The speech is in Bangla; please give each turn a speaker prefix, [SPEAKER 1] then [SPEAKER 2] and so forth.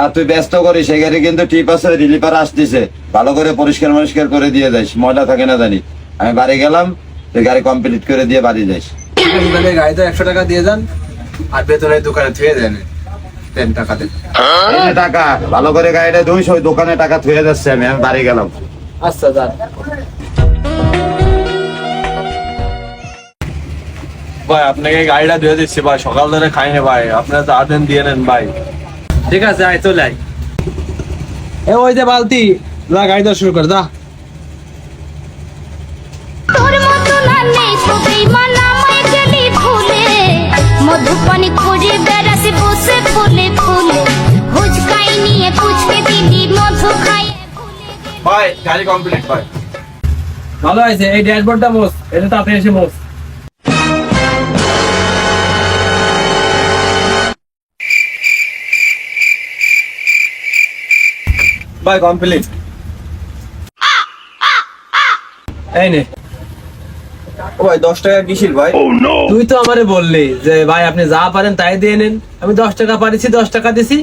[SPEAKER 1] আর তুই ব্যস্ত করিস, এই গাড়ি কিন্তু টিপ আছে, রিলিফার আসতেছে, ভালো করে পরিষ্কার করে দিয়ে যাইস, ময়লা থাকে না জানি। আমি বাড়ি গেলাম, তুই গাড়ি কমপ্লিট করে দিয়ে বাড়ি যাইস।
[SPEAKER 2] তাহলে গাড়িতে 100 টাকা দিয়ে যান, আর বেতনের দোকানে থুয়ে দেন, দেন টাকা দেন।
[SPEAKER 1] এই নে টাকা, ভালো করে গাড়িটা ধুইস, ওই দোকানে টাকা থুয়ে যাচ্ছে, আমি বাড়ি গেলাম।
[SPEAKER 2] আচ্ছা যান।
[SPEAKER 3] ভাই আপনাকে গাড়িটা ধুয়ে দিচ্ছি ভাই, সকাল ধরে খাইনি ভাই, আপনারা তো আদেন দিয়ে নেন ভাই।
[SPEAKER 2] ঠিক আছে, আয় চলে আয়। ওই যে বালতি, যা গাড়ি দেওয়া শুরু কর, যা।
[SPEAKER 4] তোর মতো না নেই তো বেঈমান আমায় গেলি ভুলে, মধুপানি করে বেড়াতে বসে ফুলে ফুলে, হুজকাই নিয়ে পুচকে দিলি মধু খাই
[SPEAKER 3] ভাই গাড়ি কমপ্লিট ভাই।
[SPEAKER 2] ভালো হয়েছে, এই ড্যাশবোর্ডটা মোস, এটা তাড়াতাড়ি এসে মোস।
[SPEAKER 3] ভাই কমপ্লিট।
[SPEAKER 2] এই নে।
[SPEAKER 3] ও ভাই 10 টাকা কিসির ভাই?
[SPEAKER 2] তুই তো আমারে বললি যে ভাই আপনি যা পারেন তাই দিয়ে নেন, আমি 10 টাকা পারিছি, 10 টাকা দিছি।